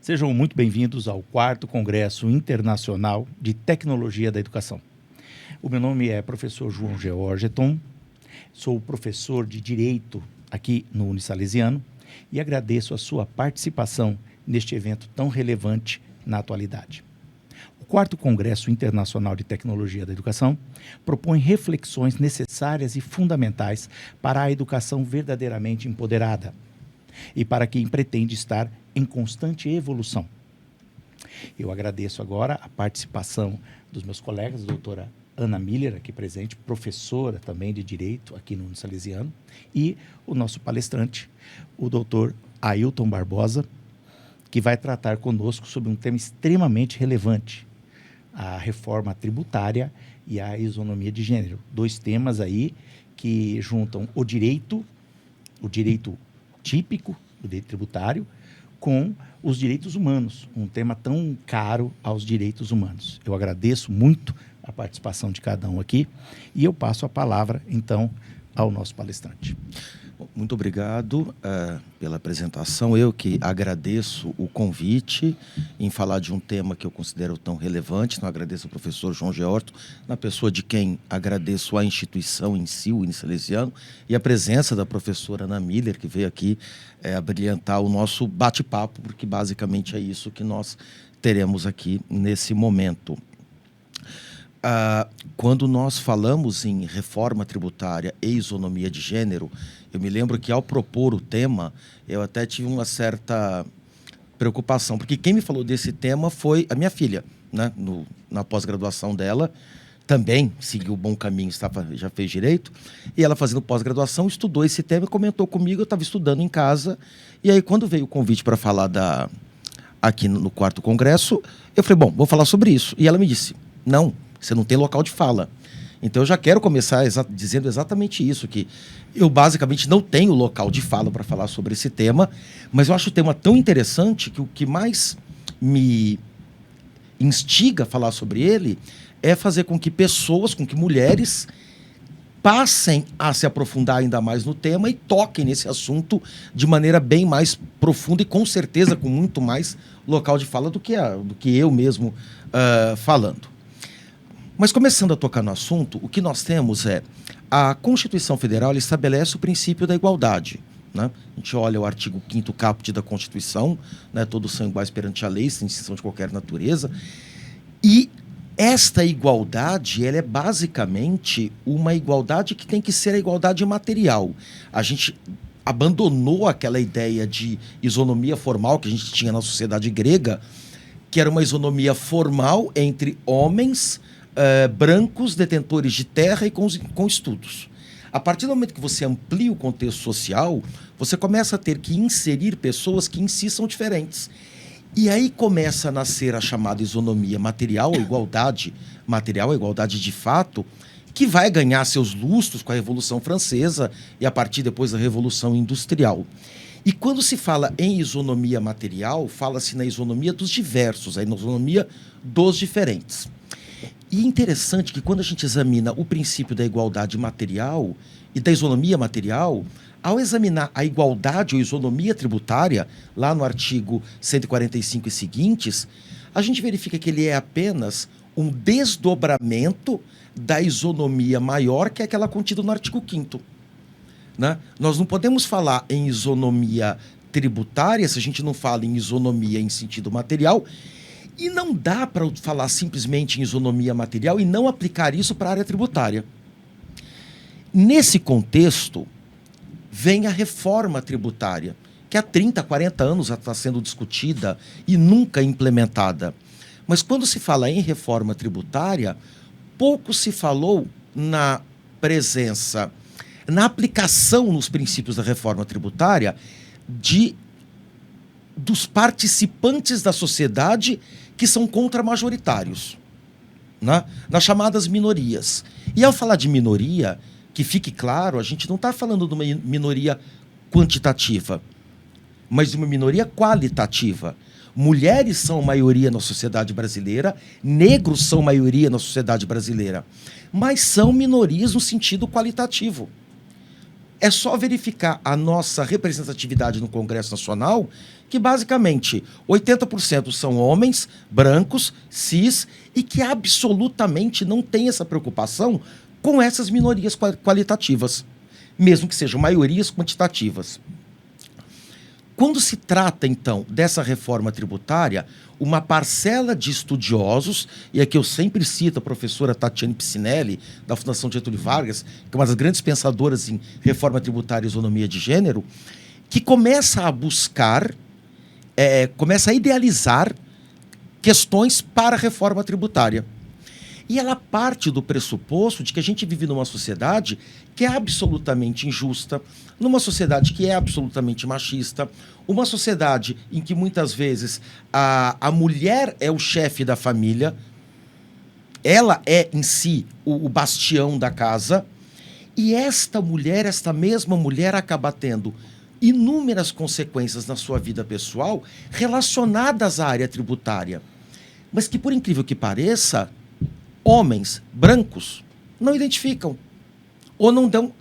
Sejam muito bem-vindos ao 4º Congresso Internacional de Tecnologia da Educação. O meu nome é professor João Georgeton, sou professor de Direito aqui no Unisalesiano e agradeço a sua participação neste evento tão relevante na atualidade. O 4º Congresso Internacional de Tecnologia da Educação propõe reflexões necessárias e fundamentais para a educação verdadeiramente empoderada e para quem pretende estar em constante evolução. Eu agradeço agora a participação dos meus colegas, a doutora Ana Miller, aqui presente, professora também de Direito aqui no Unisalesiano, e o nosso palestrante, o doutor Ailton Barbosa, que vai tratar conosco sobre um tema extremamente relevante, a reforma tributária e a isonomia de gênero. 2 temas aí que juntam o direito típico, o direito tributário, com os direitos humanos, um tema tão caro aos direitos humanos. Eu agradeço muito a participação de cada um aqui e eu passo a palavra, então, ao nosso palestrante. Muito obrigado pela apresentação. Eu que agradeço o convite em falar de um tema que eu considero tão relevante. Então, agradeço ao professor João Georgeton, na pessoa de quem agradeço a instituição em si, o Unisalesiano, e a presença da professora Ana Miller, que veio aqui abrilhantar o nosso bate-papo, porque basicamente é isso que nós teremos aqui nesse momento. Quando nós falamos em reforma tributária e isonomia de gênero, eu me lembro que ao propor o tema, eu até tive uma certa preocupação, porque quem me falou desse tema foi a minha filha, né? Na pós-graduação dela, também seguiu o bom caminho, já fez direito, e ela fazendo pós-graduação estudou esse tema e comentou comigo, eu estava estudando em casa, e aí quando veio o convite para falar aqui no 4º Congresso, eu falei, bom, vou falar sobre isso. E ela me disse, não, você não tem local de fala. Então, eu já quero começar dizendo exatamente isso, que eu basicamente não tenho local de fala para falar sobre esse tema, mas eu acho o tema tão interessante que o que mais me instiga a falar sobre ele é fazer com que mulheres passem a se aprofundar ainda mais no tema e toquem nesse assunto de maneira bem mais profunda e com certeza com muito mais local de fala do que eu mesmo falando. Mas começando a tocar no assunto, o que nós temos é a Constituição Federal estabelece o princípio da igualdade, né? A gente olha o artigo 5º caput da Constituição, né? Todos são iguais perante a lei, sem distinção de qualquer natureza. E esta igualdade, ela é basicamente uma igualdade que tem que ser a igualdade material. A gente abandonou aquela ideia de isonomia formal que a gente tinha na sociedade grega, que era uma isonomia formal entre homens brancos, detentores de terra e com estudos. A partir do momento que você amplia o contexto social, você começa a ter que inserir pessoas que em si são diferentes. E aí começa a nascer a chamada isonomia material, a igualdade material, a igualdade de fato, que vai ganhar seus lustros com a Revolução Francesa e a partir depois da Revolução Industrial. E quando se fala em isonomia material, fala-se na isonomia dos diversos, na isonomia dos diferentes. E é interessante que quando a gente examina o princípio da igualdade material e da isonomia material, ao examinar a igualdade ou isonomia tributária, lá no artigo 145 e seguintes, a gente verifica que ele é apenas um desdobramento da isonomia maior, que é aquela contida no artigo 5º. Né? Nós não podemos falar em isonomia tributária se a gente não fala em isonomia em sentido material. E não dá para falar simplesmente em isonomia material e não aplicar isso para a área tributária. Nesse contexto, vem a reforma tributária, que há 30, 40 anos já está sendo discutida e nunca implementada. Mas quando se fala em reforma tributária, pouco se falou na presença, na aplicação nos princípios da reforma tributária dos participantes da sociedade que são contramajoritários, né? Nas chamadas minorias. E ao falar de minoria, que fique claro, a gente não está falando de uma minoria quantitativa, mas de uma minoria qualitativa. Mulheres são maioria na sociedade brasileira, negros são maioria na sociedade brasileira, mas são minorias no sentido qualitativo. é só verificar a nossa representatividade no Congresso Nacional, que basicamente 80% são homens, brancos, cis, e que absolutamente não tem essa preocupação com essas minorias qualitativas, mesmo que sejam maiorias quantitativas. Quando se trata, então, dessa reforma tributária, uma parcela de estudiosos, e aqui eu sempre cito a professora Tatiane Piscinelli, da Fundação Getúlio Vargas, que é uma das grandes pensadoras em reforma tributária e isonomia de gênero, que começa a buscar, começa a idealizar questões para a reforma tributária. E ela parte do pressuposto de que a gente vive numa sociedade que é absolutamente injusta, numa sociedade que é absolutamente machista, uma sociedade em que muitas vezes a mulher é o chefe da família, ela é em si o bastião da casa, e esta mesma mulher acaba tendo inúmeras consequências na sua vida pessoal relacionadas à área tributária, mas que, por incrível que pareça, homens brancos não identificam ou não dão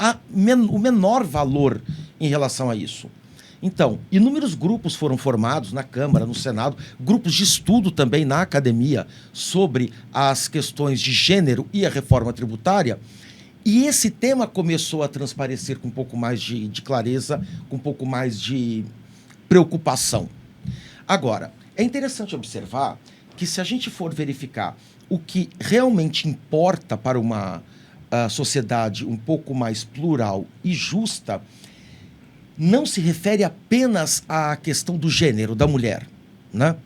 o menor valor em relação a isso. Então, inúmeros grupos foram formados na Câmara, no Senado, grupos de estudo também na academia sobre as questões de gênero e a reforma tributária, e esse tema começou a transparecer com um pouco mais de clareza, com um pouco mais de preocupação. Agora, é interessante observar que, se a gente for verificar o que realmente importa para uma sociedade um pouco mais plural e justa, não se refere apenas à questão do gênero da mulher, né?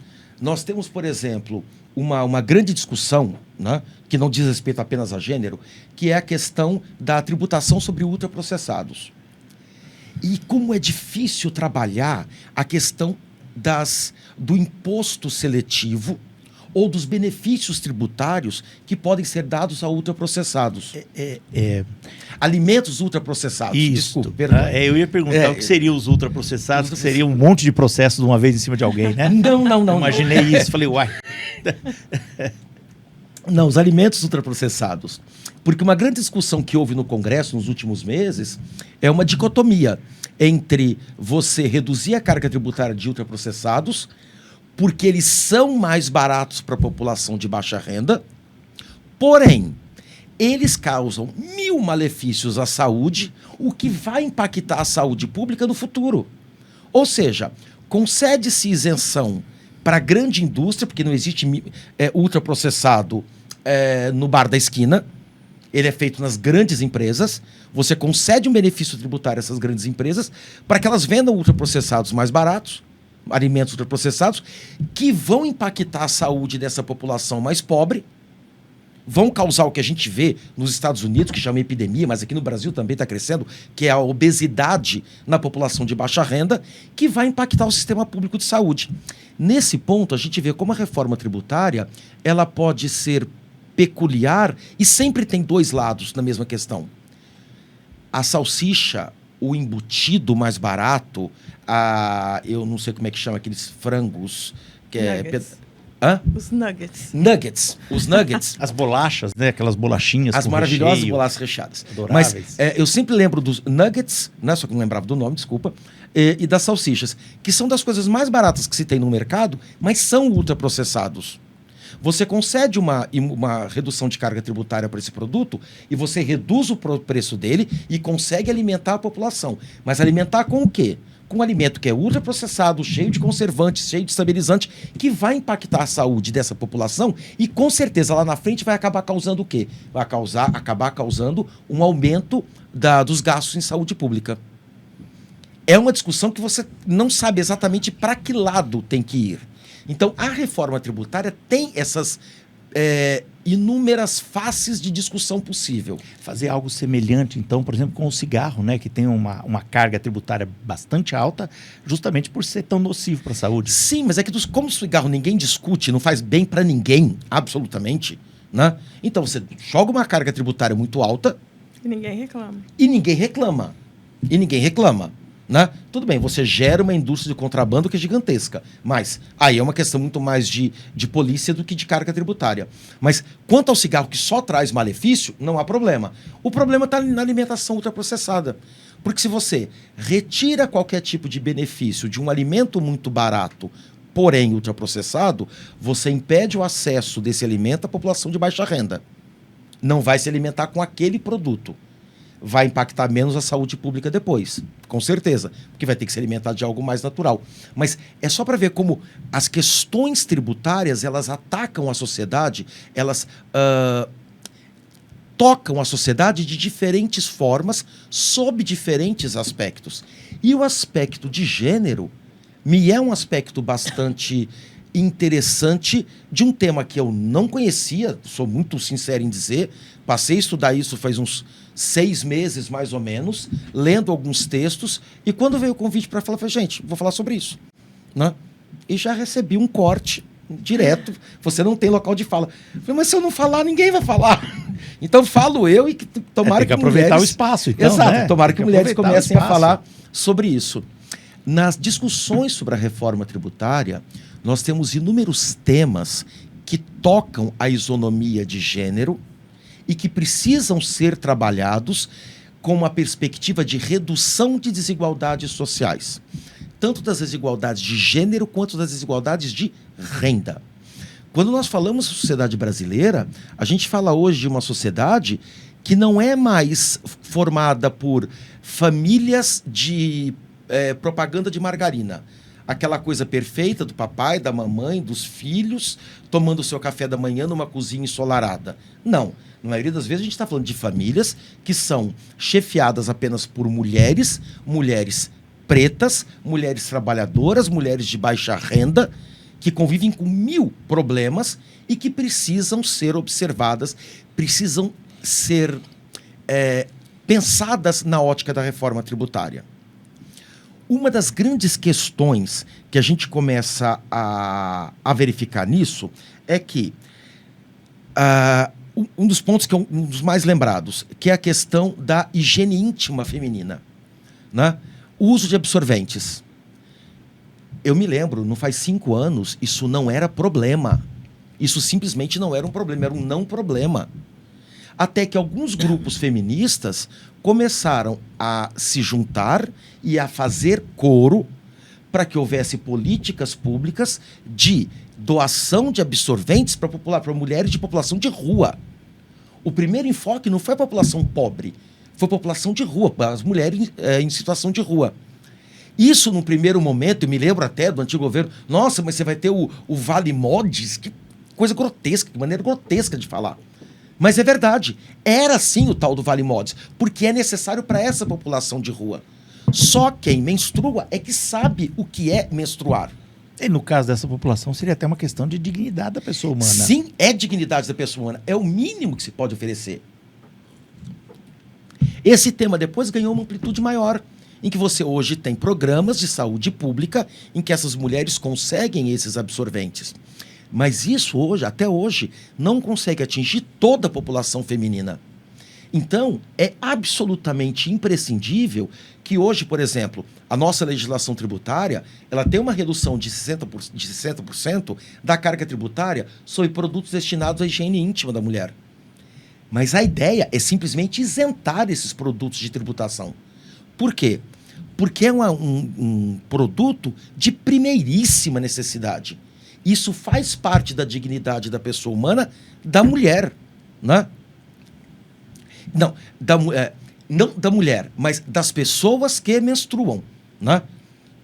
Nós temos, por exemplo, uma grande discussão, né, que não diz respeito apenas a gênero, que é a questão da tributação sobre ultraprocessados. E como é difícil trabalhar a questão do imposto seletivo ou dos benefícios tributários que podem ser dados a ultraprocessados. Alimentos ultraprocessados. Isso. Desculpa, perdão. Eu ia perguntar o que seriam os ultraprocessados, que seria um monte de processo de uma vez em cima de alguém, né? Não. Imaginei isso, falei, uai. Não, os alimentos ultraprocessados. Porque uma grande discussão que houve no Congresso nos últimos meses é uma dicotomia entre você reduzir a carga tributária de ultraprocessados, porque eles são mais baratos para a população de baixa renda, porém, eles causam 1000 malefícios à saúde, o que vai impactar a saúde pública no futuro. Ou seja, concede-se isenção para a grande indústria, porque não existe ultraprocessado no bar da esquina, ele é feito nas grandes empresas, você concede um benefício tributário a essas grandes empresas para que elas vendam ultraprocessados mais baratos, alimentos ultraprocessados, que vão impactar a saúde dessa população mais pobre, vão causar o que a gente vê nos Estados Unidos, que chama epidemia, mas aqui no Brasil também está crescendo, que é a obesidade na população de baixa renda, que vai impactar o sistema público de saúde. Nesse ponto, a gente vê como a reforma tributária ela pode ser peculiar e sempre tem dois lados na mesma questão. A salsicha, o embutido mais barato, eu não sei como é que chama aqueles frangos, que Os nuggets. Os nuggets. As bolachas, né? Aquelas bolachinhas as com maravilhosas recheio, bolachas recheadas. adoráveis. Mas eu sempre lembro dos nuggets, né, só que não lembrava do nome, desculpa, e das salsichas, que são das coisas mais baratas que se tem no mercado, mas são ultraprocessados. Você concede uma redução de carga tributária para esse produto e você reduz o preço dele e consegue alimentar a população. Mas alimentar com o quê? Com um alimento que é ultraprocessado, cheio de conservantes, cheio de estabilizante, que vai impactar a saúde dessa população e, com certeza, lá na frente vai acabar causando o quê? Vai acabar causando um aumento dos gastos em saúde pública. É uma discussão que você não sabe exatamente para que lado tem que ir. Então, a reforma tributária tem essas inúmeras faces de discussão possível. Fazer algo semelhante, então, por exemplo, com o cigarro, né? Que tem uma carga tributária bastante alta, justamente por ser tão nocivo para a saúde. Sim, mas é que como o cigarro ninguém discute, não faz bem para ninguém, absolutamente, né? Então, você joga uma carga tributária muito alta... E ninguém reclama. E ninguém reclama. Né? Tudo bem, você gera uma indústria de contrabando que é gigantesca, mas aí é uma questão muito mais de polícia do que de carga tributária. Mas quanto ao cigarro que só traz malefício, não há problema. O problema está na alimentação ultraprocessada. Porque se você retira qualquer tipo de benefício de um alimento muito barato, porém ultraprocessado, você impede o acesso desse alimento à população de baixa renda. Não vai se alimentar com aquele produto. Vai impactar menos a saúde pública depois, com certeza, porque vai ter que se alimentar de algo mais natural. Mas é só para ver como as questões tributárias, elas atacam a sociedade, elas tocam a sociedade de diferentes formas, sob diferentes aspectos. E o aspecto de gênero me é um aspecto bastante interessante de um tema que eu não conhecia, sou muito sincero em dizer, passei a estudar isso faz uns 6 meses, mais ou menos, lendo alguns textos, e quando veio o convite para falar, eu falei, gente, vou falar sobre isso. Né? E já recebi um corte direto, você não tem local de fala. Eu falei, mas se eu não falar, ninguém vai falar. Então falo eu e tomara tem que aproveitar mulheres... o espaço, então, Exato, né? tomara que mulheres comecem a falar sobre isso. Nas discussões sobre a reforma tributária, nós temos inúmeros temas que tocam a isonomia de gênero e que precisam ser trabalhados com uma perspectiva de redução de desigualdades sociais, tanto das desigualdades de gênero quanto das desigualdades de renda. Quando nós falamos da sociedade brasileira, a gente fala hoje de uma sociedade que não é mais formada por famílias de propaganda de margarina. Aquela coisa perfeita do papai, da mamãe, dos filhos, tomando o seu café da manhã numa cozinha ensolarada. Não. Na maioria das vezes a gente está falando de famílias que são chefiadas apenas por mulheres, mulheres pretas, mulheres trabalhadoras, mulheres de baixa renda, que convivem com 1000 problemas e que precisam ser observadas, precisam ser pensadas na ótica da reforma tributária. Uma das grandes questões que a gente começa a verificar nisso é que um dos pontos que é um dos mais lembrados, que é a questão da higiene íntima feminina, né? O uso de absorventes. Eu me lembro, não faz 5 anos, isso não era problema. Isso simplesmente não era um problema, era um não problema. Até que alguns grupos feministas começaram a se juntar e a fazer coro para que houvesse políticas públicas de doação de absorventes para mulheres de população de rua. O primeiro enfoque não foi a população pobre, foi a população de rua, as mulheres em situação de rua. Isso, num primeiro momento, eu me lembro até do antigo governo, nossa, mas você vai ter o Vale Mods, que coisa grotesca, que maneira grotesca de falar. Mas é verdade, era sim o tal do Vale Mods, porque é necessário para essa população de rua. Só quem menstrua é que sabe o que é menstruar. E no caso dessa população, seria até uma questão de dignidade da pessoa humana. Sim, é dignidade da pessoa humana, é o mínimo que se pode oferecer. Esse tema depois ganhou uma amplitude maior, em que você hoje tem programas de saúde pública em que essas mulheres conseguem esses absorventes. Mas isso hoje, até hoje, não consegue atingir toda a população feminina. Então, é absolutamente imprescindível que hoje, por exemplo, a nossa legislação tributária, ela tem uma redução de 60% da carga tributária sobre produtos destinados à higiene íntima da mulher. Mas a ideia é simplesmente isentar esses produtos de tributação. Por quê? Porque é um produto de primeiríssima necessidade. Isso faz parte da dignidade da pessoa humana, da mulher, né? Não da mulher, mas das pessoas que menstruam, né?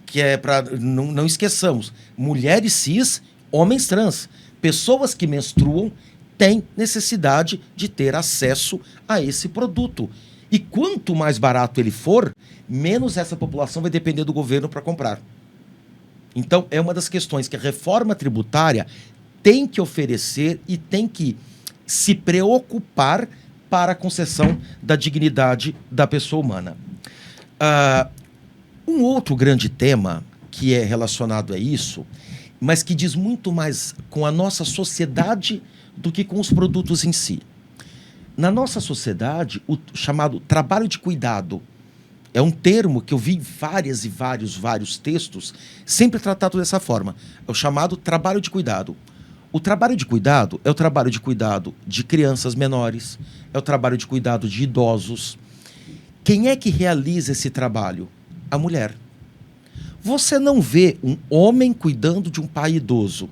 Que é para não esqueçamos, mulheres cis, homens trans, pessoas que menstruam têm necessidade de ter acesso a esse produto. E quanto mais barato ele for, menos essa população vai depender do governo para comprar. Então, é uma das questões que a reforma tributária tem que oferecer e tem que se preocupar para a concessão da dignidade da pessoa humana. Um outro grande tema que é relacionado a isso, mas que diz muito mais com a nossa sociedade do que com os produtos em si. Na nossa sociedade, o chamado trabalho de cuidado, É um termo que eu vi em vários textos, sempre tratado dessa forma. É o chamado trabalho de cuidado. O trabalho de cuidado é o trabalho de cuidado de crianças menores, é o trabalho de cuidado de idosos. Quem é que realiza esse trabalho? A mulher. Você não vê um homem cuidando de um pai idoso.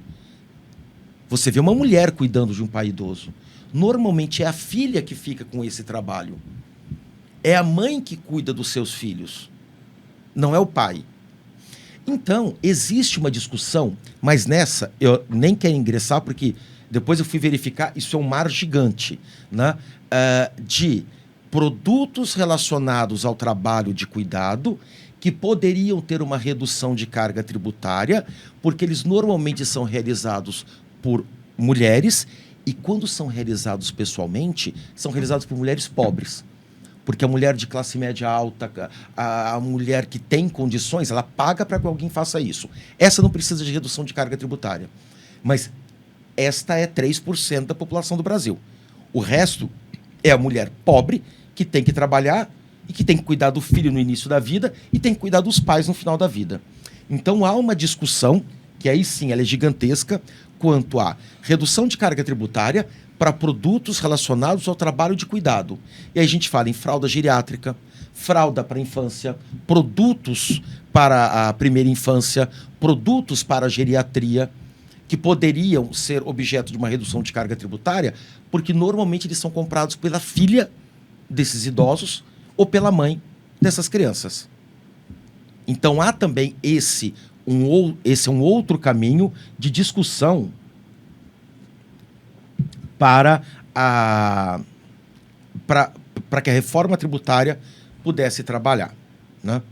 Você vê uma mulher cuidando de um pai idoso. Normalmente é a filha que fica com esse trabalho. É a mãe que cuida dos seus filhos, não é o pai. Então, existe uma discussão, mas nessa eu nem quero ingressar, porque depois eu fui verificar, isso é um mar gigante, né? De produtos relacionados ao trabalho de cuidado que poderiam ter uma redução de carga tributária, porque eles normalmente são realizados por mulheres e, quando são realizados pessoalmente, são realizados por mulheres pobres. Porque a mulher de classe média alta, a mulher que tem condições, ela paga para que alguém faça isso. Essa não precisa de redução de carga tributária. Mas esta é 3% da população do Brasil. O resto é a mulher pobre, que tem que trabalhar e que tem que cuidar do filho no início da vida e tem que cuidar dos pais no final da vida. Então há uma discussão, que aí sim ela é gigantesca, quanto à redução de carga tributária para produtos relacionados ao trabalho de cuidado. E aí a gente fala em fralda geriátrica, fralda para a infância, produtos para a primeira infância, produtos para a geriatria, que poderiam ser objeto de uma redução de carga tributária, porque normalmente eles são comprados pela filha desses idosos ou pela mãe dessas crianças. Então há também esse é um outro caminho de discussão para que a reforma tributária pudesse trabalhar, né?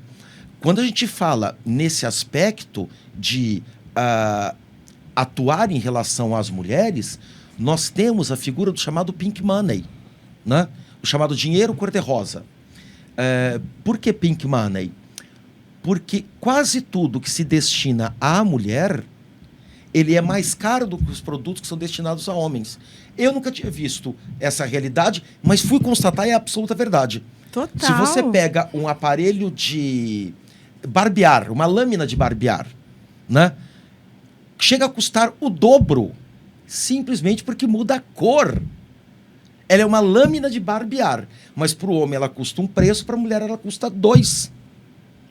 Quando a gente fala nesse aspecto de atuar em relação às mulheres, nós temos a figura do chamado pink money, né? O chamado dinheiro cor-de-rosa. Por que pink money? Porque quase tudo que se destina à mulher, ele é mais caro do que os produtos que são destinados a homens. Eu nunca tinha visto essa realidade, mas fui constatar e é a absoluta verdade. Total. Se você pega um aparelho de barbear, uma lâmina de barbear, né? Chega a custar o dobro, simplesmente porque muda a cor. Ela é uma lâmina de barbear, mas para o homem ela custa um preço, para a mulher ela custa 2.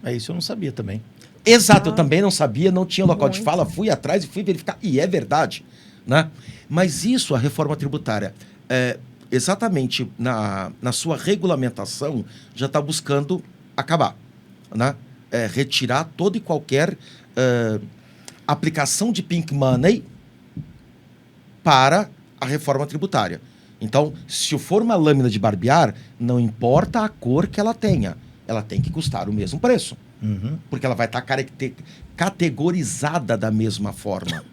Isso eu não sabia também. Exato, eu também não sabia, não tinha local de fala, fui atrás e fui verificar, e é verdade, né? Mas isso, a reforma tributária, exatamente na sua regulamentação, já está buscando acabar, né? Retirar toda e qualquer aplicação de pink money para a reforma tributária. Então, se for uma lâmina de barbear, não importa a cor que ela tenha, ela tem que custar o mesmo preço. Uhum. Porque ela vai estar categorizada da mesma forma.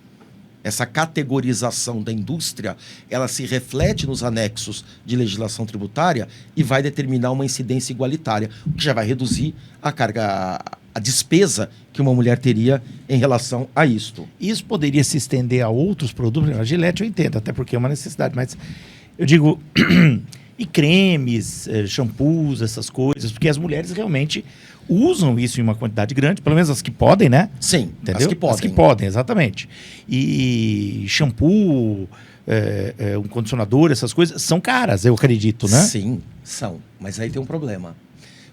Essa categorização da indústria, ela se reflete nos anexos de legislação tributária e vai determinar uma incidência igualitária, o que já vai reduzir a carga, a despesa que uma mulher teria em relação a isto. Isso poderia se estender a outros produtos? A Gillette eu entendo, até porque é uma necessidade, mas eu digo... E cremes, shampoos, essas coisas, porque as mulheres realmente usam isso em uma quantidade grande, pelo menos as que podem, né? Sim, entendeu? as que podem. As que podem, exatamente. E shampoo, um condicionador, essas coisas, são caras, eu acredito, né? Sim, são. Mas aí tem um problema.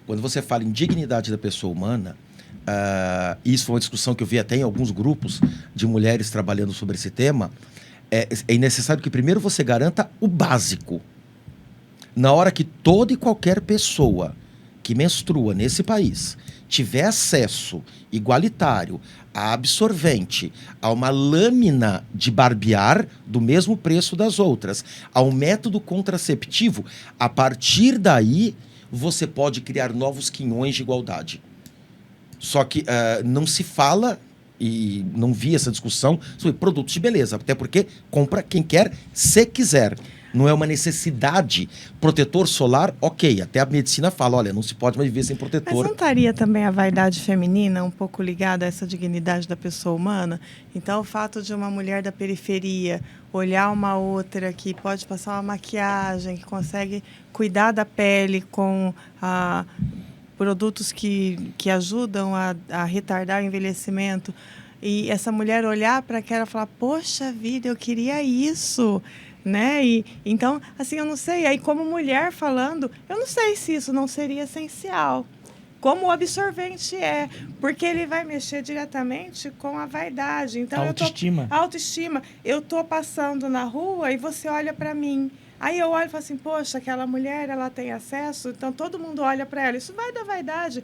Quando você fala em dignidade da pessoa humana, isso foi uma discussão que eu vi até em alguns grupos de mulheres trabalhando sobre esse tema, é necessário que primeiro você garanta o básico. Na hora que toda e qualquer pessoa que menstrua nesse país tiver acesso igualitário a absorvente, a uma lâmina de barbear do mesmo preço das outras, a um método contraceptivo, a partir daí você pode criar novos quinhões de igualdade. Só que não se fala, e não vi essa discussão, sobre produtos de beleza, até porque compra quem quer, se quiser. Não é uma necessidade. Protetor solar, ok. Até a medicina fala, olha, não se pode mais viver sem protetor. Mas não estaria também a vaidade feminina um pouco ligada a essa dignidade da pessoa humana? Então, o fato de uma mulher da periferia olhar uma outra que pode passar uma maquiagem, que consegue cuidar da pele com produtos que ajudam a retardar o envelhecimento, e essa mulher olhar para aquela e falar, poxa vida, eu queria isso, né? E então, assim, eu não sei, aí como mulher falando, eu não sei se isso não seria essencial, como o absorvente é, porque ele vai mexer diretamente com a vaidade. Então, autoestima. Autoestima. Eu tô passando na rua e você olha para mim. Aí eu olho e falo assim, poxa, aquela mulher, ela tem acesso, então todo mundo olha para ela. Isso vai da vaidade.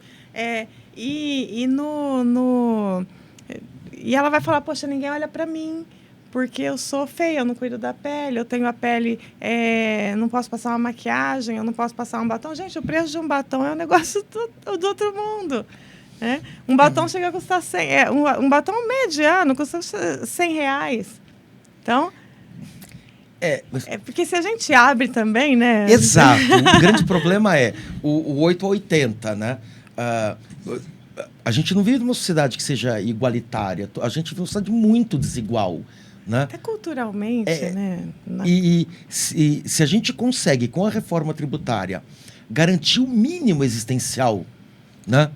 E ela vai falar, poxa, ninguém olha para mim, porque eu sou feia, eu não cuido da pele, eu tenho a pele, não posso passar uma maquiagem, eu não posso passar um batom. Gente, o preço de um batom é um negócio do outro mundo. Né? Um batom chega a custar 100, um batom mediano custa R$100. Então... porque se a gente abre também, né? Exato. O grande problema é o 8 a 80, né? A gente não vive numa sociedade que seja igualitária. A gente vive numa sociedade muito desigual, né? Até culturalmente, né? E se a gente consegue, com a reforma tributária, garantir o mínimo existencial, né?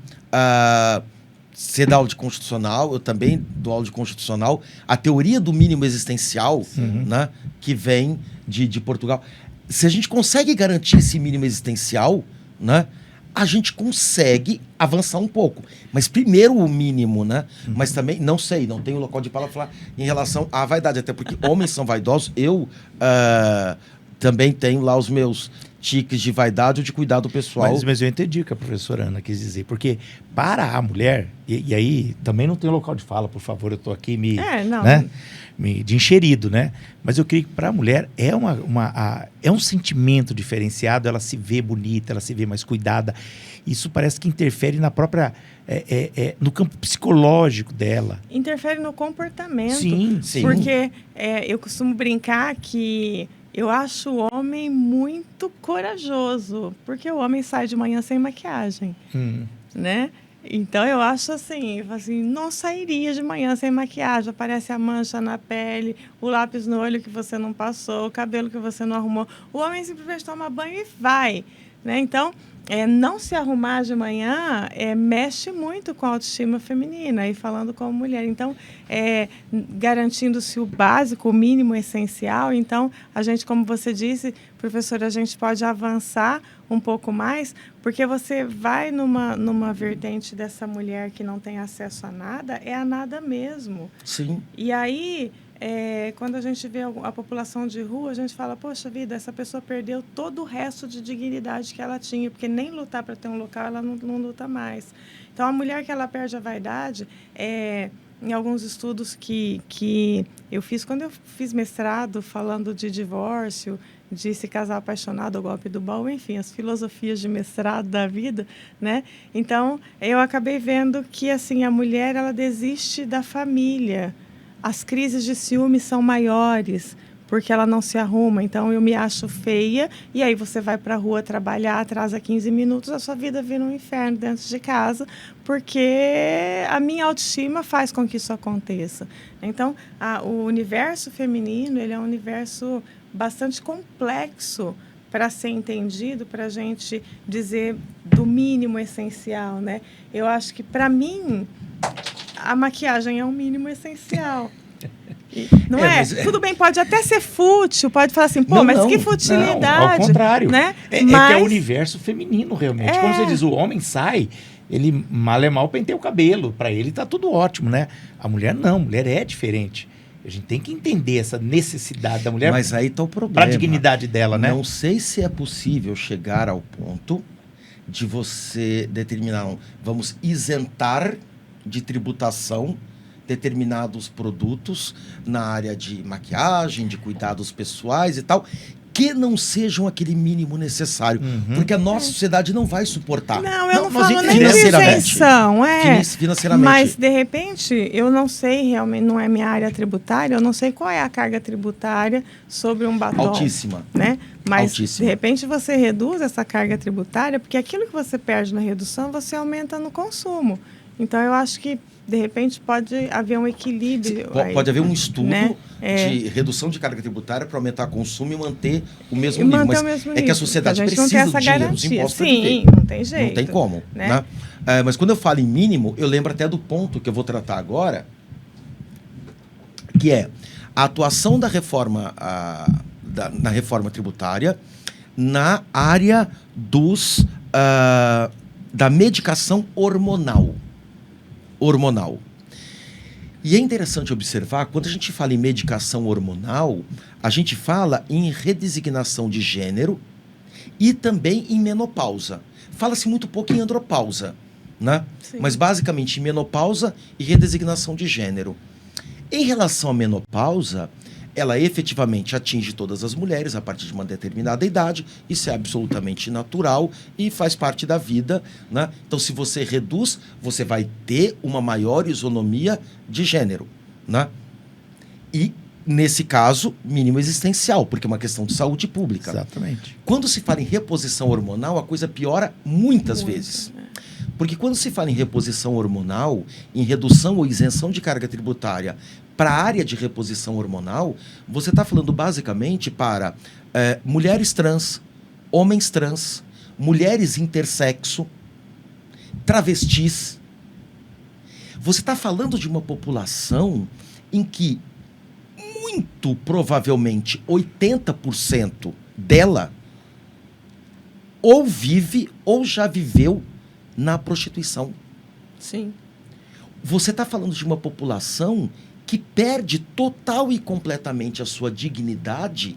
Você dá aula de constitucional, eu também dou aula de constitucional. A teoria do mínimo existencial, né, que vem de Portugal. Se a gente consegue garantir esse mínimo existencial, né, a gente consegue avançar um pouco. Mas primeiro o mínimo, né? Mas também, não sei, não tenho local de fala falar em relação à vaidade. Até porque homens são vaidosos. Eu também tenho lá os meus tiques de vaidade ou de cuidado pessoal. Mas eu entendi o que a professora Ana quis dizer. Porque para a mulher, e aí também não tem local de fala, por favor, eu estou aqui de encherido, né? Mas eu creio que para a mulher é um sentimento diferenciado, ela se vê bonita, ela se vê mais cuidada. Isso parece que interfere na própria... no campo psicológico dela. Interfere no comportamento. Sim. Porque eu costumo brincar que eu acho o homem muito corajoso, porque o homem sai de manhã sem maquiagem, né? Então, eu acho assim, não sairia de manhã sem maquiagem, aparece a mancha na pele, o lápis no olho que você não passou, o cabelo que você não arrumou. O homem simplesmente toma banho e vai, né? Então, não se arrumar de manhã mexe muito com a autoestima feminina, e falando como mulher. Então, garantindo-se o básico, o mínimo essencial. Então, a gente, como você disse, professora, a gente pode avançar um pouco mais, porque você vai numa vertente dessa mulher que não tem acesso a nada, é a nada mesmo. Sim. E aí... quando a gente vê a população de rua, a gente fala, poxa vida, essa pessoa perdeu todo o resto de dignidade que ela tinha, porque nem lutar para ter um local, ela não luta mais. Então, a mulher que ela perde a vaidade, em alguns estudos que eu fiz, quando eu fiz mestrado, falando de divórcio, de se casar apaixonado, o golpe do baú, enfim, as filosofias de mestrado da vida, né? Então, eu acabei vendo que, assim, a mulher, ela desiste da família. As crises de ciúme são maiores, porque ela não se arruma. Então, eu me acho feia, e aí você vai para a rua trabalhar, atrasa 15 minutos, a sua vida vira um inferno dentro de casa, porque a minha autoestima faz com que isso aconteça. Então, o universo feminino, ele é um universo bastante complexo para ser entendido, para a gente dizer do mínimo essencial, né? Eu acho que, para mim, a maquiagem é um mínimo essencial. Não é? Tudo bem, pode até ser fútil, pode falar assim, que futilidade. Não, ao contrário. Né? Mas... é o universo feminino, realmente. Como você diz, o homem sai, ele mal é mal penteia o cabelo. Para ele tá tudo ótimo, né? A mulher não, a mulher é diferente. A gente tem que entender essa necessidade da mulher. Mas aí tá o problema. Para a dignidade dela, né? Não sei se é possível chegar ao ponto de você determinar, vamos isentar de tributação determinados produtos na área de maquiagem, de cuidados pessoais e tal, que não sejam aquele mínimo necessário. Porque a nossa sociedade não vai suportar. Não, eu não falo nem de isenção. Financeiramente. Mas, de repente, eu não sei realmente, não é minha área tributária, eu não sei qual é a carga tributária sobre um batom. Altíssima. Né? Mas, altíssima. De repente, você reduz essa carga tributária, porque aquilo que você perde na redução, você aumenta no consumo. Então, eu acho que, de repente, pode haver um equilíbrio. Pode haver um estudo, né? de redução de carga tributária para aumentar o consumo e manter o mesmo E nível. manter Mas o mesmo é que a nível. sociedade A gente precisa não tem do essa dinheiro, dos garantia. impostos para Sim, viver. não tem jeito. Não tem como. Né? Mas quando eu falo em mínimo, eu lembro até do ponto que eu vou tratar agora, que é a atuação da reforma, na reforma tributária na área da medicação hormonal. E é interessante observar, quando a gente fala em medicação hormonal, a gente fala em redesignação de gênero e também em menopausa. Fala-se muito pouco em andropausa, né? Sim. Mas basicamente em menopausa e redesignação de gênero. Em relação à menopausa, ela efetivamente atinge todas as mulheres a partir de uma determinada idade, isso é absolutamente natural e faz parte da vida, né? Então, se você reduz, você vai ter uma maior isonomia de gênero, né? E, nesse caso, mínimo existencial, porque é uma questão de saúde pública. Exatamente. Quando se fala em reposição hormonal, a coisa piora muitas vezes. Porque quando se fala em reposição hormonal, em redução ou isenção de carga tributária para a área de reposição hormonal, você está falando basicamente para mulheres trans, homens trans, mulheres intersexo, travestis. Você está falando de uma população em que, muito provavelmente, 80% dela ou vive ou já viveu na prostituição. Sim. Você está falando de uma população que perde total e completamente a sua dignidade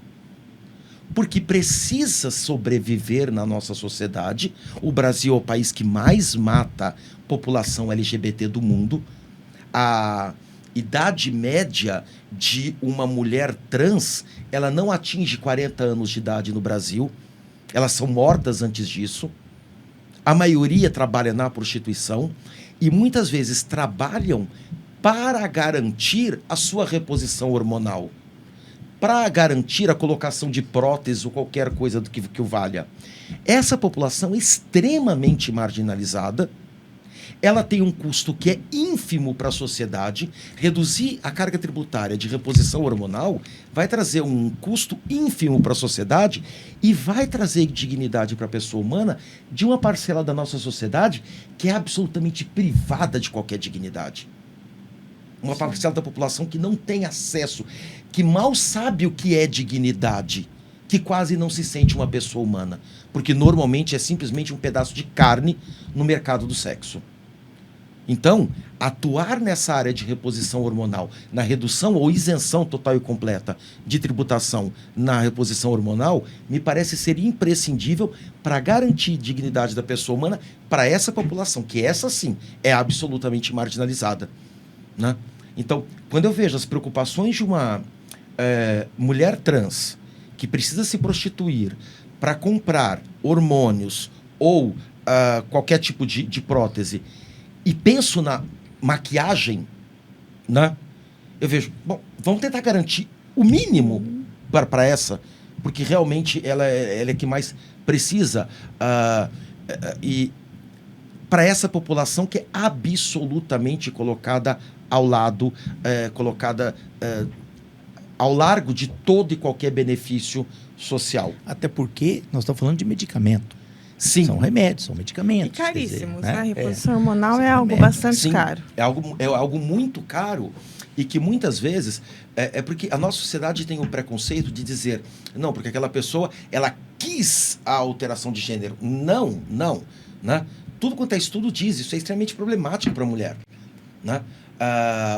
porque precisa sobreviver na nossa sociedade. O Brasil é o país que mais mata população LGBT do mundo. A idade média de uma mulher trans, ela não atinge 40 anos de idade no Brasil. Elas são mortas antes disso. A maioria trabalha na prostituição e muitas vezes trabalham para garantir a sua reposição hormonal, para garantir a colocação de prótese ou qualquer coisa do que o valha. Essa população é extremamente marginalizada, ela tem um custo que é ínfimo para a sociedade. Reduzir a carga tributária de reposição hormonal vai trazer um custo ínfimo para a sociedade e vai trazer dignidade para a pessoa humana de uma parcela da nossa sociedade que é absolutamente privada de qualquer dignidade. Uma parcela da população que não tem acesso, que mal sabe o que é dignidade, que quase não se sente uma pessoa humana, porque normalmente é simplesmente um pedaço de carne no mercado do sexo. Então, atuar nessa área de reposição hormonal, na redução ou isenção total e completa de tributação na reposição hormonal, me parece ser imprescindível para garantir dignidade da pessoa humana para essa população, que essa sim é absolutamente marginalizada, né? Então, quando eu vejo as preocupações de uma mulher trans que precisa se prostituir para comprar hormônios ou qualquer tipo de prótese, e penso na maquiagem, né? Eu vejo, bom, vamos tentar garantir o mínimo para essa, porque realmente ela é que mais precisa, e para essa população que é absolutamente colocada ao lado, ao largo de todo e qualquer benefício social. Até porque nós estamos falando de medicamento. Sim. São remédios, são medicamentos. E caríssimos, quer dizer, né? A reposição hormonal São é algo remédios. bastante Sim, caro. É algo muito caro e que muitas vezes é porque a nossa sociedade tem o preconceito de dizer, não, porque aquela pessoa, ela quis a alteração de gênero. Não, né? Tudo quanto é estudo diz, isso é extremamente problemático para a mulher, né?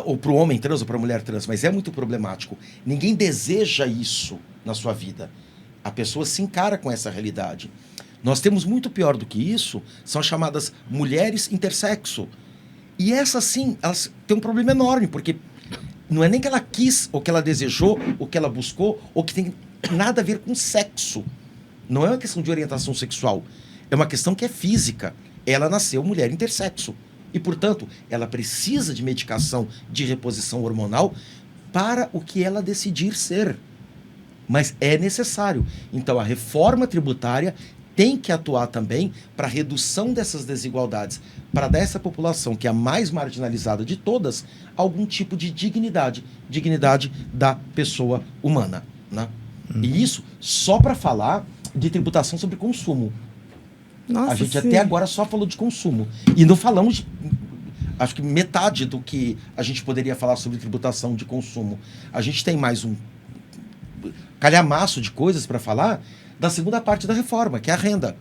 Ou para o homem trans ou para a mulher trans, mas é muito problemático. Ninguém deseja isso na sua vida. A pessoa se encara com essa realidade. Nós temos muito pior do que isso, são as chamadas mulheres intersexo. E essas sim, elas têm um problema enorme, porque não é nem que ela quis, ou que ela desejou, ou que ela buscou, ou que tem nada a ver com sexo. Não é uma questão de orientação sexual, é uma questão que é física. Ela nasceu mulher intersexo. E, portanto, ela precisa de medicação de reposição hormonal para o que ela decidir ser. Mas é necessário. Então, a reforma tributária tem que atuar também para a redução dessas desigualdades, para dar a essa população, que é a mais marginalizada de todas, algum tipo de dignidade da pessoa humana, né? E isso só para falar de tributação sobre consumo. Nossa, A gente sim. até agora só falou de consumo. E não falamos, acho que metade do que a gente poderia falar sobre tributação de consumo. A gente tem mais um calhamaço de coisas para falar da segunda parte da reforma, que é a renda.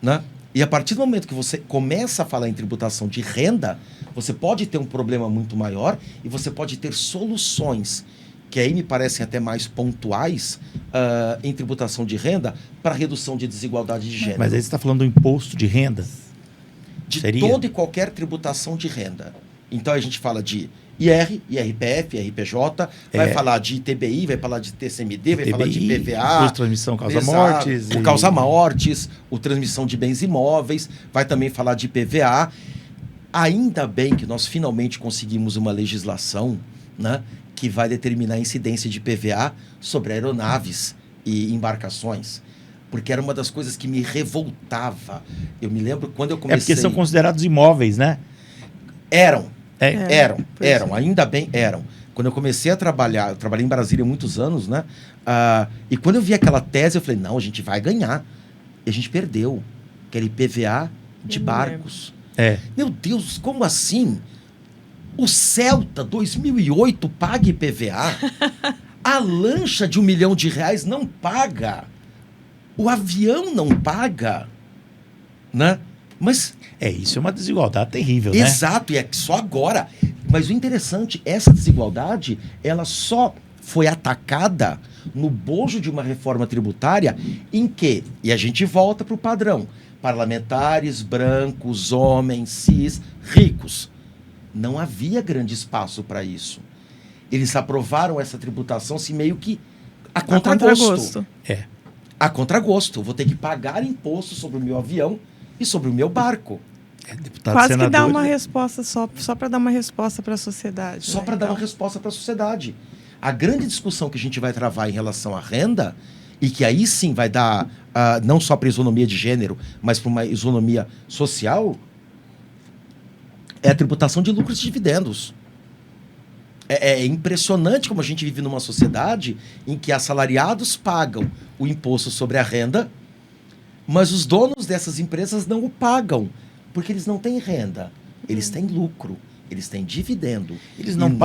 Né? E a partir do momento que você começa a falar em tributação de renda, você pode ter um problema muito maior e você pode ter soluções que aí me parecem até mais pontuais em tributação de renda para redução de desigualdade de gênero. Mas aí você está falando do imposto de renda? De Seria? toda e qualquer tributação de renda. Então a gente fala de IR, IRPF, IRPJ, vai falar de ITBI, vai falar de TCMD, vai falar de PVA. O transmissão causa-mortes. O causa-mortes, o transmissão de bens imóveis, vai também falar de PVA. Ainda bem que nós finalmente conseguimos uma legislação, né, que vai determinar a incidência de PVA sobre aeronaves e embarcações. Porque era uma das coisas que me revoltava. Eu me lembro quando eu comecei... É porque são considerados imóveis, né? Eram. Pois é. Ainda bem eram. Quando eu comecei a trabalhar, eu trabalhei em Brasília há muitos anos, né? E quando eu vi aquela tese, eu falei, não, a gente vai ganhar. E a gente perdeu. Que era IPVA de barcos. Meu Deus, como assim? O Celta 2008 paga IPVA? A lancha de R$1 milhão não paga. O avião não paga. Né? Mas... isso é uma desigualdade terrível, né? Exato, e é só agora. Mas o interessante, essa desigualdade, ela só foi atacada no bojo de uma reforma tributária em que, e a gente volta para o padrão, parlamentares, brancos, homens, cis, ricos. Não havia grande espaço para isso. Eles aprovaram essa tributação assim, meio que a contragosto. A contragosto. Vou ter que pagar imposto sobre o meu avião e sobre o meu barco. Quase senador, que dá uma resposta só para dar uma resposta para a sociedade. Só para dar uma resposta para a sociedade. A grande discussão que a gente vai travar em relação à renda, e que aí sim vai dar, não só para isonomia de gênero, mas para uma isonomia social, é a tributação de lucros e dividendos. É impressionante como a gente vive numa sociedade em que assalariados pagam o imposto sobre a renda, mas os donos dessas empresas não o pagam, porque eles não têm renda, eles têm lucro, eles têm dividendo. Eles não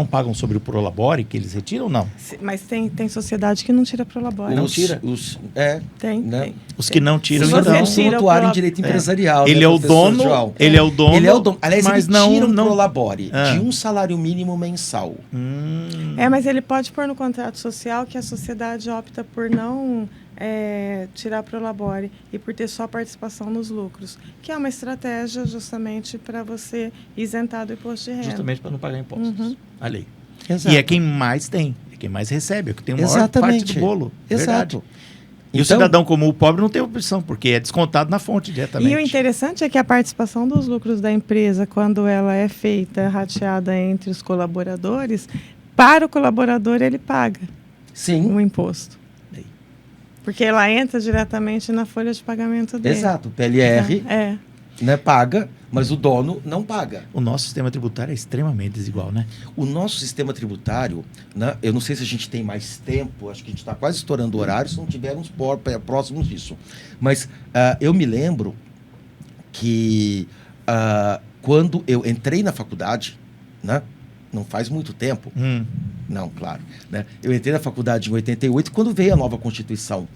pagam sobre o Prolabore que eles retiram ou não? Mas tem sociedade que não tira Prolabore. Não tira? Tem. Os que não tiram, então... então... Tira atuar em direito empresarial. Ele, né, é o dono, ele é o dono. Aliás, mas ele tira não... Prolabore de um salário mínimo mensal. Mas ele pode pôr no contrato social que a sociedade opta por não... tirar Prolabore e por ter só participação nos lucros, que é uma estratégia justamente para você isentar do imposto de renda. Justamente para não pagar impostos. Olha aí. Exato. E é quem mais tem, é quem mais recebe, é que tem a maior parte do bolo. Exato. E o cidadão como o pobre não tem opção, porque é descontado na fonte diretamente. E o interessante é que a participação dos lucros da empresa, quando ela é feita, rateada entre os colaboradores, para o colaborador ele paga o imposto. Porque ela entra diretamente na folha de pagamento dele. Exato, o PLR né, paga, mas o dono não paga. O nosso sistema tributário é extremamente desigual, né? O nosso sistema tributário, né, eu não sei se a gente tem mais tempo, acho que a gente está quase estourando o horário, se não tivermos próximos disso. Mas eu me lembro que quando eu entrei na faculdade, né, não faz muito tempo, não, claro, né, eu entrei na faculdade em 88, quando veio a nova Constituição.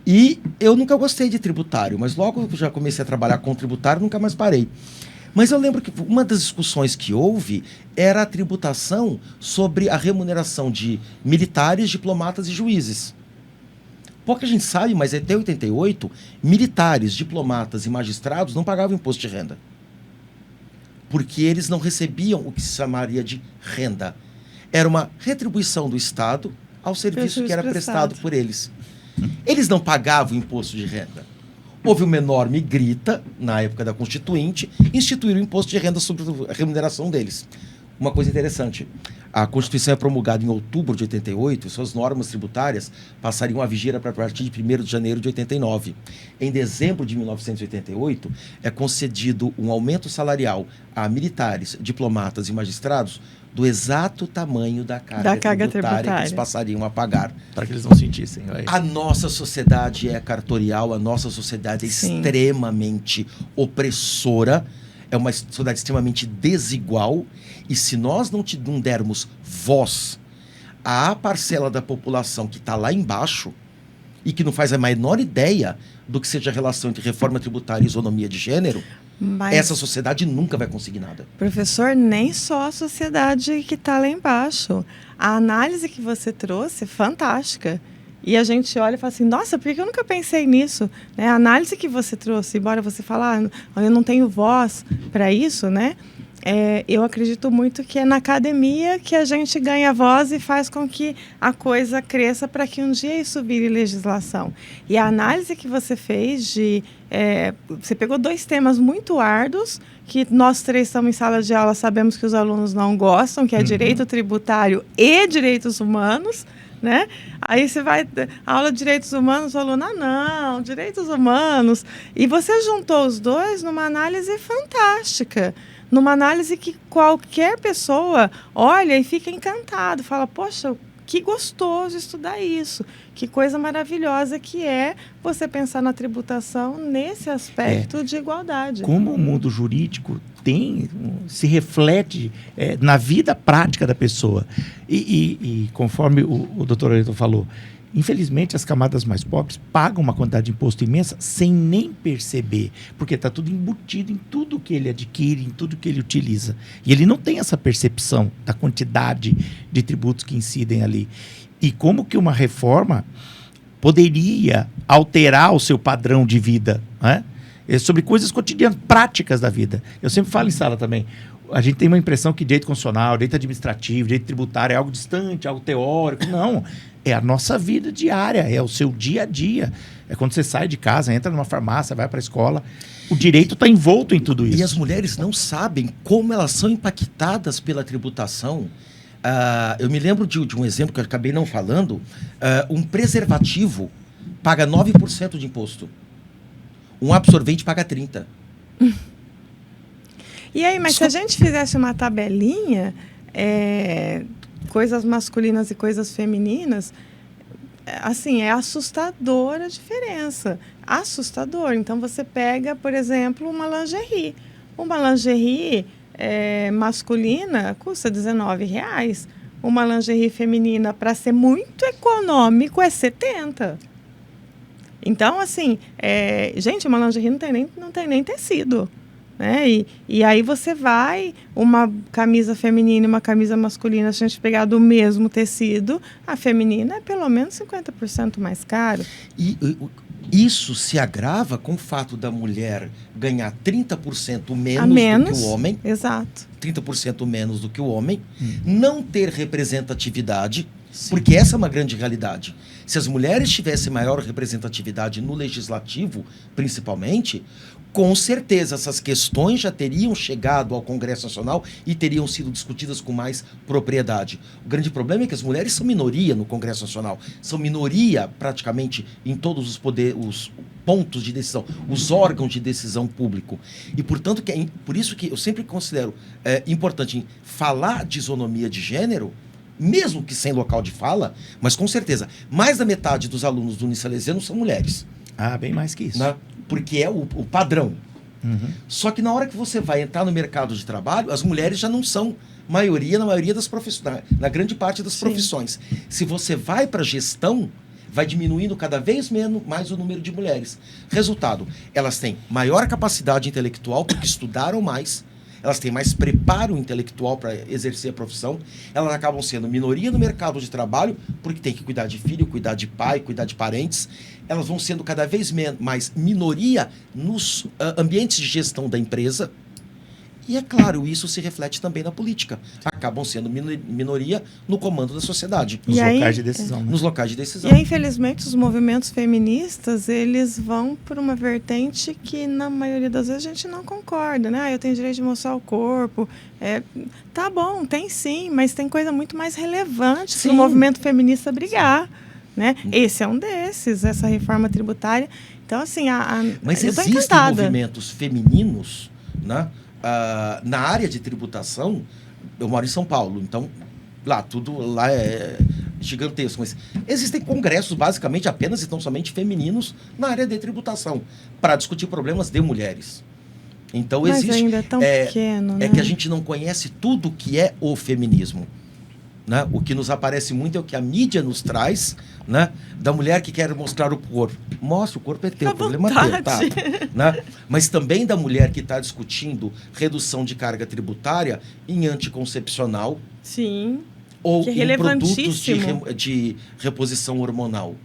E eu nunca gostei de tributário, mas logo que eu já comecei a trabalhar com tributário, nunca mais parei. Mas eu lembro que uma das discussões que houve era a tributação sobre a remuneração de militares, diplomatas e juízes. Pouca gente sabe, mas até 88, militares, diplomatas e magistrados não pagavam imposto de renda. Porque eles não recebiam o que se chamaria de renda. Era uma retribuição do Estado ao serviço que era prestado por eles. Eles não pagavam imposto de renda. Houve uma enorme grita, na época da Constituinte, instituir o imposto de renda sobre a remuneração deles. uma coisa interessante. A Constituição é promulgada em outubro de 88, suas normas tributárias passariam a vigir a partir de 1º de janeiro de 89. Em dezembro de 1988, é concedido um aumento salarial a militares, diplomatas e magistrados do exato tamanho da carga tributária que eles passariam a pagar. Para que eles não sentissem. A nossa sociedade é cartorial, a nossa sociedade é extremamente opressora, é uma sociedade extremamente desigual, e se nós não dermos voz à parcela da população que está lá embaixo e que não faz a menor ideia do que seja a relação entre reforma tributária e isonomia de gênero, essa sociedade nunca vai conseguir nada. Professor, nem só a sociedade que está lá embaixo. A análise que você trouxe é fantástica. E a gente olha e fala assim, nossa, por que eu nunca pensei nisso? Né? A análise que você trouxe, embora você fale, eu não tenho voz para isso, né? Eu acredito muito que é na academia que a gente ganha voz e faz com que a coisa cresça para que um dia isso vire legislação. E a análise que você fez você pegou 2 temas muito árduos, que nós 3 estamos em sala de aula, sabemos que os alunos não gostam, que é direito tributário e direitos humanos, né? Aí você vai, aula de direitos humanos, o aluno, não, direitos humanos. E você juntou os dois numa análise fantástica. Numa análise que qualquer pessoa olha e fica encantado, fala, poxa, que gostoso estudar isso, que coisa maravilhosa que é você pensar na tributação nesse aspecto de igualdade. Como o mundo jurídico se reflete na vida prática da pessoa. E conforme o doutor Ayrton falou, infelizmente, as camadas mais pobres pagam uma quantidade de imposto imensa sem nem perceber, porque está tudo embutido em tudo que ele adquire, em tudo que ele utiliza. E ele não tem essa percepção da quantidade de tributos que incidem ali. E como que uma reforma poderia alterar o seu padrão de vida, né? Sobre coisas cotidianas, práticas da vida. Eu sempre falo em sala também. A gente tem uma impressão que direito constitucional, direito administrativo, direito tributário é algo distante, algo teórico. Não, é a nossa vida diária, é o seu dia a dia. É quando você sai de casa, entra numa farmácia, vai para a escola. O direito está envolto em tudo isso. E as mulheres não sabem como elas são impactadas pela tributação. Eu me lembro de um exemplo que eu acabei não falando. Um preservativo paga 9% de imposto. Um absorvente paga 30%. E aí, mas se a gente fizesse uma tabelinha, coisas masculinas e coisas femininas, assim, é assustadora a diferença. Assustador. Então, você pega, por exemplo, uma lingerie. Uma lingerie masculina custa R$19. Uma lingerie feminina, para ser muito econômico, é R$70. Então, assim, gente, uma lingerie não tem nem tecido. Né? E aí você vai, uma camisa feminina e uma camisa masculina, se a gente pegar do mesmo tecido, a feminina é pelo menos 50% mais caro. E isso se agrava com o fato da mulher ganhar 30% menos do que o homem. Exato. 30% menos do que o homem, não ter representatividade, porque essa é uma grande realidade. Se as mulheres tivessem maior representatividade no legislativo, principalmente, com certeza essas questões já teriam chegado ao Congresso Nacional e teriam sido discutidas com mais propriedade. O grande problema é que as mulheres são minoria no Congresso Nacional, são minoria praticamente em todos os os pontos de decisão, os órgãos de decisão público. E, portanto, por isso que eu sempre considero importante falar de isonomia de gênero, mesmo que sem local de fala, mas com certeza, mais da metade dos alunos do Unisalesiano são mulheres. Bem mais que isso. Né? Porque é o padrão. Só que na hora que você vai entrar no mercado de trabalho, as mulheres já não são maioria na maioria das profissões, na grande parte das profissões. Se você vai para a gestão, vai diminuindo cada vez mais o número de mulheres. Resultado, elas têm maior capacidade intelectual porque estudaram mais, elas têm mais preparo intelectual para exercer a profissão, elas acabam sendo minoria no mercado de trabalho, porque tem que cuidar de filho, cuidar de pai, cuidar de parentes. Elas vão sendo cada vez mais minoria nos ambientes de gestão da empresa. E é claro, isso se reflete também na política. Acabam sendo minoria no comando da sociedade. Nos E aí, locais de decisão. Né? Nos locais de decisão. E aí, infelizmente, os movimentos feministas, eles vão por uma vertente que, na maioria das vezes, a gente não concorda, né? Eu tenho direito de mostrar o corpo. Tá bom, tem sim, mas tem coisa muito mais relevante para o movimento feminista brigar. Né? Esse é um desses, essa reforma tributária. Então, assim, mas eu tô existem encantada. movimentos femininos, né? Na área de tributação. Eu moro em São Paulo, então tudo lá é gigantesco. Mas existem congressos basicamente apenas e tão somente femininos na área de tributação para discutir problemas de mulheres. Então mas existe. Ainda é tão pequeno, né? É que a gente não conhece tudo que é o feminismo. Né? O que nos aparece muito é o que a mídia nos traz, né? Da mulher que quer mostrar o corpo. Mostra, o corpo é teu, o problema é teu, tá? Né? Mas também da mulher que está discutindo redução de carga tributária em anticoncepcional. Sim. Ou que é em produtos relevantíssimo. de reposição hormonal.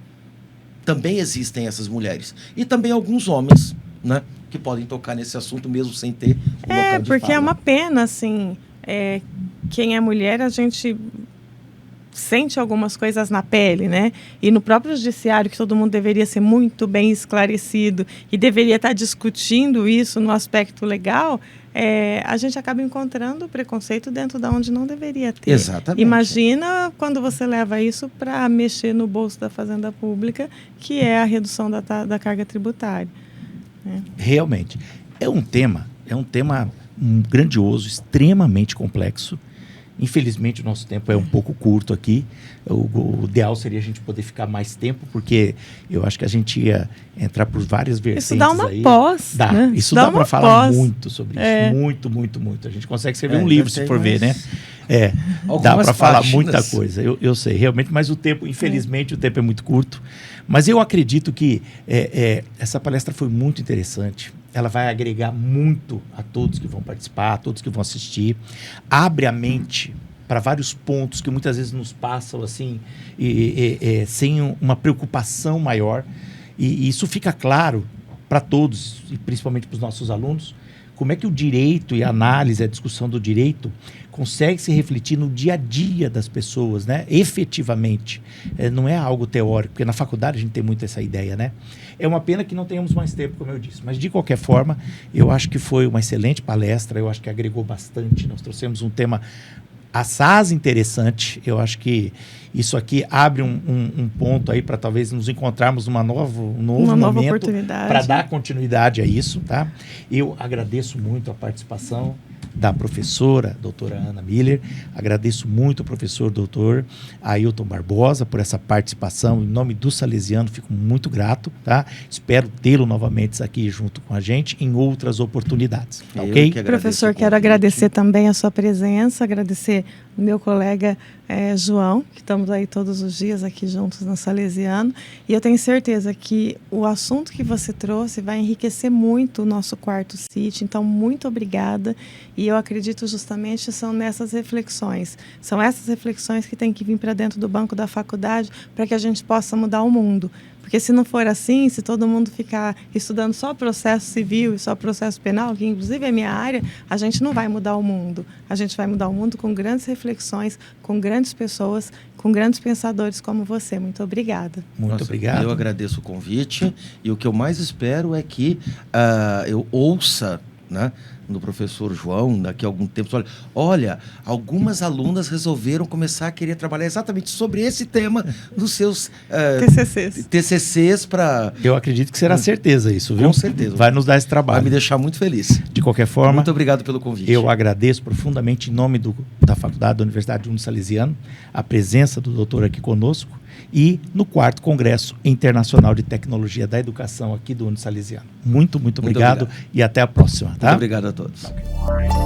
Também existem essas mulheres. E também alguns homens, né? Que podem tocar nesse assunto mesmo sem ter um local de porque fala. é uma pena, assim. Quem é mulher, a gente sente algumas coisas na pele, né? E no próprio judiciário, que todo mundo deveria ser muito bem esclarecido e deveria estar discutindo isso no aspecto legal, a gente acaba encontrando preconceito dentro de onde não deveria ter. Exatamente. Imagina quando você leva isso para mexer no bolso da Fazenda Pública, que é a redução da carga tributária. Né? Realmente. É um tema grandioso, extremamente complexo. Infelizmente, o nosso tempo é um pouco curto aqui. O ideal seria a gente poder ficar mais tempo, porque eu acho que a gente ia entrar por várias vertentes. Isso dá uma aí. pós. Dá. Né? Isso dá para falar pós. muito sobre isso. Muito, muito, muito. A gente consegue escrever um livro, se for ver, né? Algumas Dá para falar páginas. muita coisa. Eu sei, realmente, mas o tempo, infelizmente, o tempo é muito curto. Mas eu acredito que essa palestra foi muito interessante. Ela vai agregar muito a todos que vão participar, a todos que vão assistir. Abre a mente para vários pontos que muitas vezes nos passam assim, sem uma preocupação maior. E isso fica claro para todos, e principalmente para os nossos alunos, como é que o direito e a análise, a discussão do direito consegue se refletir no dia a dia das pessoas, né? Efetivamente. Não é algo teórico, porque na faculdade a gente tem muito essa ideia, né? É uma pena que não tenhamos mais tempo, como eu disse. Mas, de qualquer forma, eu acho que foi uma excelente palestra, eu acho que agregou bastante. Nós trouxemos um tema assaz interessante. Eu acho que isso aqui abre um ponto aí para talvez nos encontrarmos num novo momento para dar continuidade a isso, tá? Eu agradeço muito a participação da professora, doutora Ana Miller. Agradeço muito ao professor doutor Ailton Barbosa por essa participação. Em nome do Salesiano, fico muito grato, tá? Espero tê-lo novamente aqui junto com a gente em outras oportunidades, ok? Professor, quero agradecer também a sua presença, agradecer o meu colega João, que estamos aí todos os dias aqui juntos no Salesiano, e eu tenho certeza que o assunto que você trouxe vai enriquecer muito o nosso quarto City, então muito obrigada, e eu acredito justamente são nessas reflexões, são essas reflexões que tem que vir para dentro do banco da faculdade para que a gente possa mudar o mundo. Porque se não for assim, se todo mundo ficar estudando só processo civil e só processo penal, que inclusive é minha área, a gente não vai mudar o mundo. A gente vai mudar o mundo com grandes reflexões, com grandes pessoas, com grandes pensadores como você. Muito obrigada. Muito obrigado. Eu agradeço o convite e o que eu mais espero é que eu ouça, né, do professor João, daqui a algum tempo, olha, algumas alunas resolveram começar a querer trabalhar exatamente sobre esse tema nos seus TCCs para... Eu acredito que será certeza isso, viu? Com certeza. Vai nos dar esse trabalho. Vai me deixar muito feliz. De qualquer forma... Muito obrigado pelo convite. Eu agradeço profundamente em nome da Faculdade da Universidade Júnior Salesiano a presença do doutor aqui conosco e no 4º Congresso Internacional de Tecnologia da Educação aqui do Unisalesiano. Muito obrigado e até a próxima. Tá? Muito obrigado a todos. Okay.